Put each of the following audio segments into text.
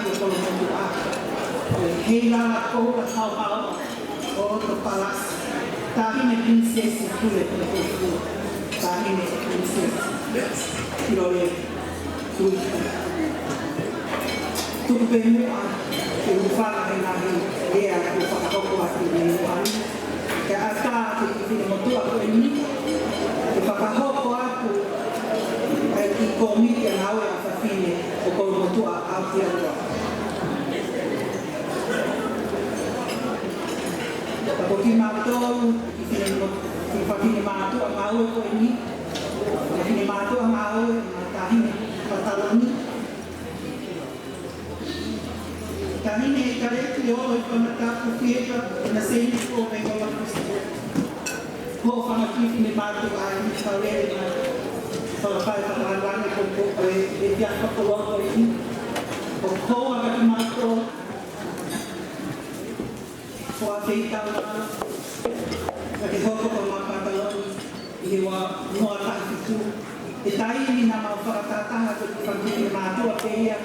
ke kalau motua hela ko la hau o to palas tahi ne princess kule ko tahi ne princess kirole tu bemu a ke ufala ina ni dia ko fa ko ati ni an ke ata ki ni motua ko ni ke fa ko aku ki komi ke nawe a fa fine o ko motua a tia porque matou e família matou a mau ko ini ini matou a mau matahin pataloni kahine kare yo ko mata ko fieta na sei ko me ko ko fama kifine matou a ni kare na para para ko e dia ko ko ini ko aga ki matou ko feita na ke hoko ko ma pataloni I wa no ta fitu e tai ni na ma fa ta ta ko fa ki ma to pe ya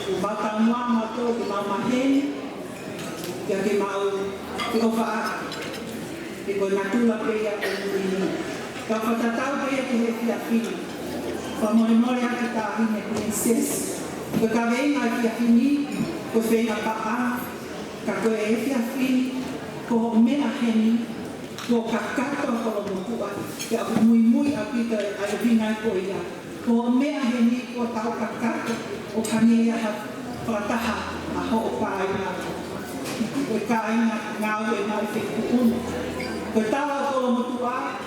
u ba ta ma to ki ma ma he ya ke ma o ki ko fa ki ko na tu la pe ya ko ni ka fa ta ta pe ya ki he ya fi fa mo mo ya ki ta ni princess ko ka ve na ki fini ko fe na pa ka ko e fi fi ko me a heni ko kakato ko lo motua ya muy apita ai vinga ko ia ko me a heni ko tau kakato o kani ya prataha a ho pa ina ko kaina ngau e mai te un ko tau ko lo motua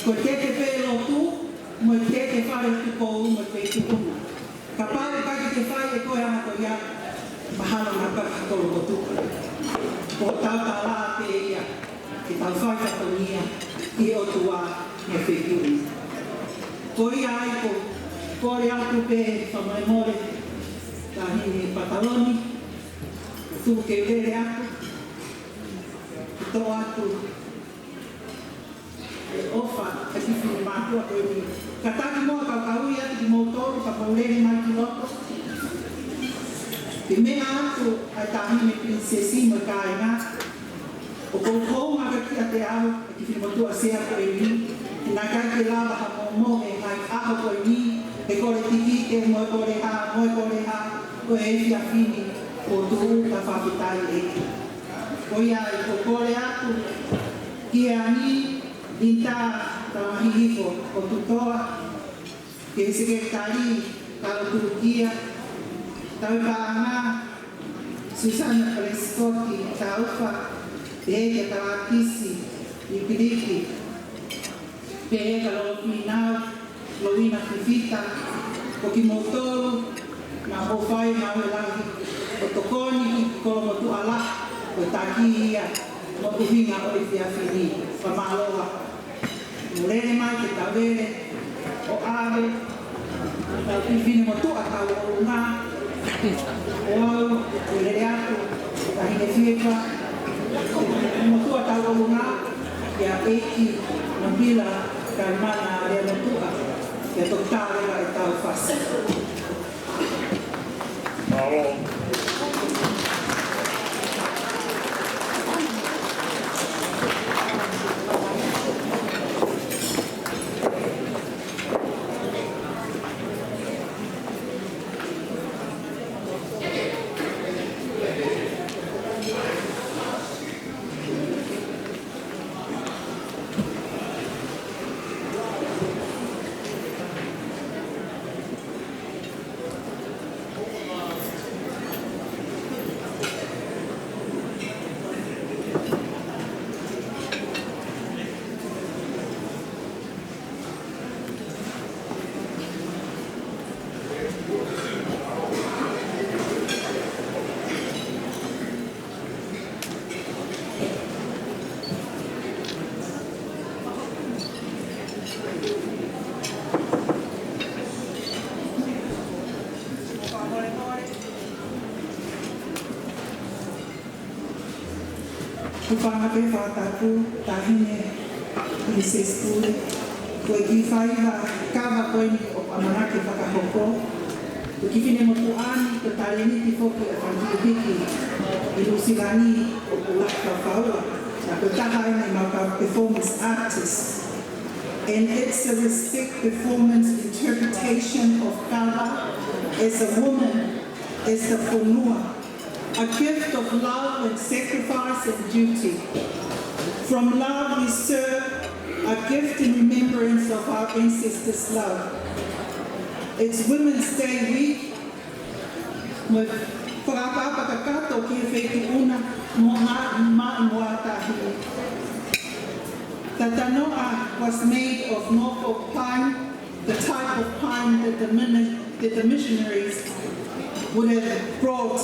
ko te pelo tu mo te fare tu ko mo te tu kapal ka te fare ko ya ko ya mahalo na ka ko lo motua ko tau tala te ia que tal faz a tonia e o tua me figuri foi ai ko alto pe fa memore ta ni pataloni tu que vere ato to ato ofa e ti fini mato a toi kataki mo ka kauia ti motor ka paulere mai kiloto te me ato ai ta ni princesi mo kaina o ko ma ka te ao ki fi mo tua sea ko ni na ka ke lava ha mo e ai a ko ni e ko le tiki e mo ko le ha ko e fi a fini o tu ka fa vitai e ko ia ko le atu ki ani dinta ta hi ko tu toa ke sekretari ka Turquia ta ka na Susana Prescotti Taufa pega aquela kisi e piripi pega lo final lo ina fifita o ki motor na o fai na o lagi o tokoni ko mo tu ala o takia mo tu vinga o le fia fini fa maloa murere mai ke tavere o ave ta fini mo tu ata o nga o le reato ta hine fieka motua tahu lunga ya eki nabila karmana dia motua ya total ya tahu fase. Kufanga pe fataku tahine iseskule kuekifa iha kava kweni o amanake fakahoko ukifine motuani te tariniti foki e whanhiki i Lusilani o Kulaka Whaua, na te taha nei maka performance artist. And it's a respect performance interpretation of Kawa as a woman, as the whanua, a gift of love and sacrifice and duty. From love we serve, a gift in remembrance of our ancestors' love. It's Women's Day week. With whakapapakakato ki e whetu una mo ngā mua tahi. The tanoa was made of Norfolk pine, the type of pine that the missionaries would have brought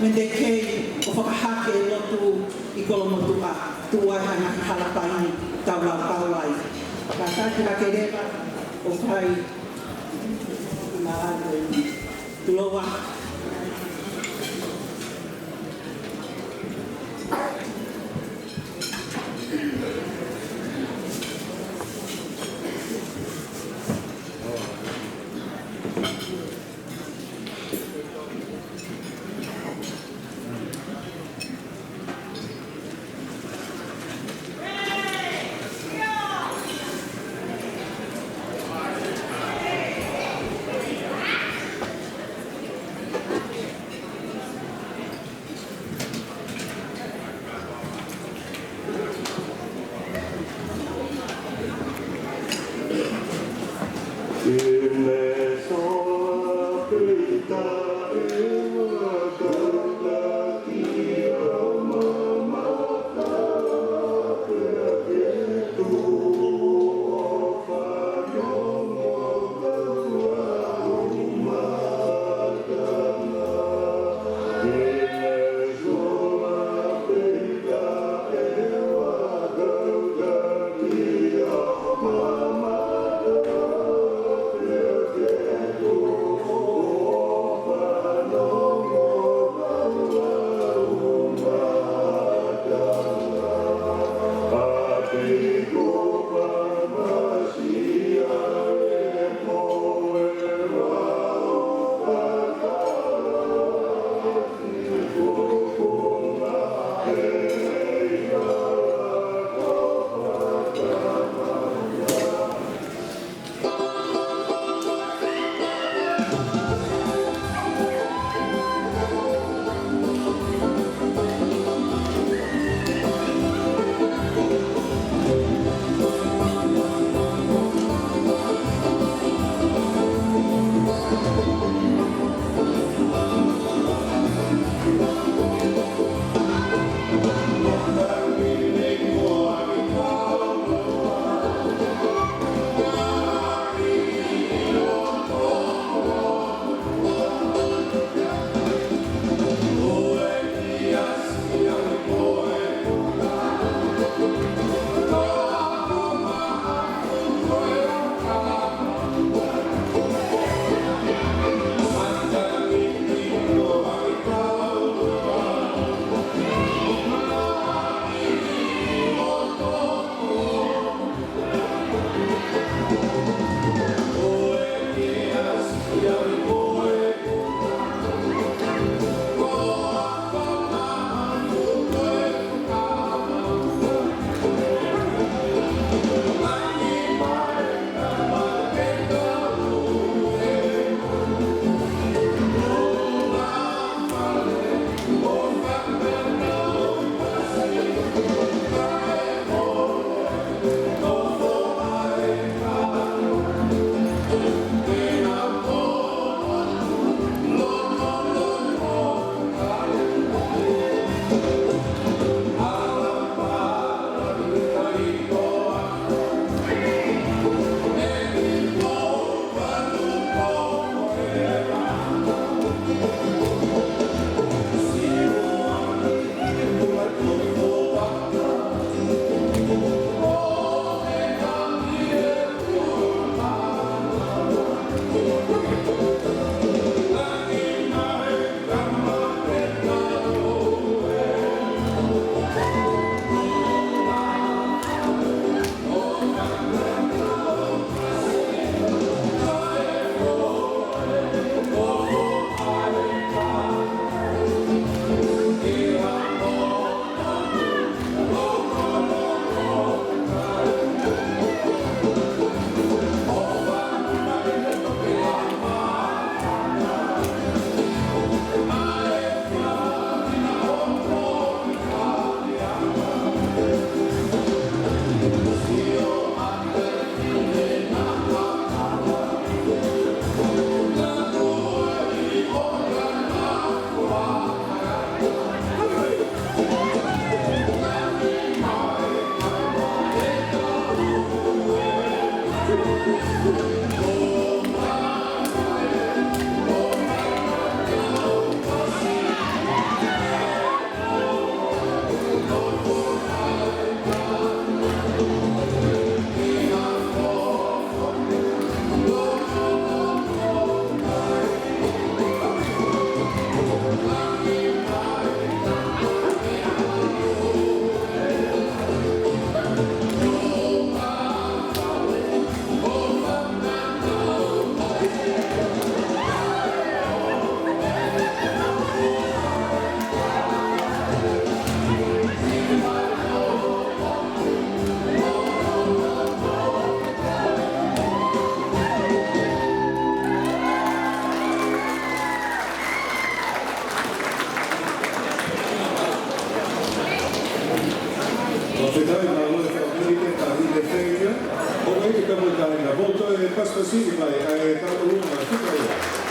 when they came o whakahake lotu I Kolomotua, tuaihana I halapaini, taulau pauai. Ka tātira ke rewa o kai Tuloa. Vedrai la loro famiglia di femmina, o che come dai la volta e pasta simile, tanto lunga, tutta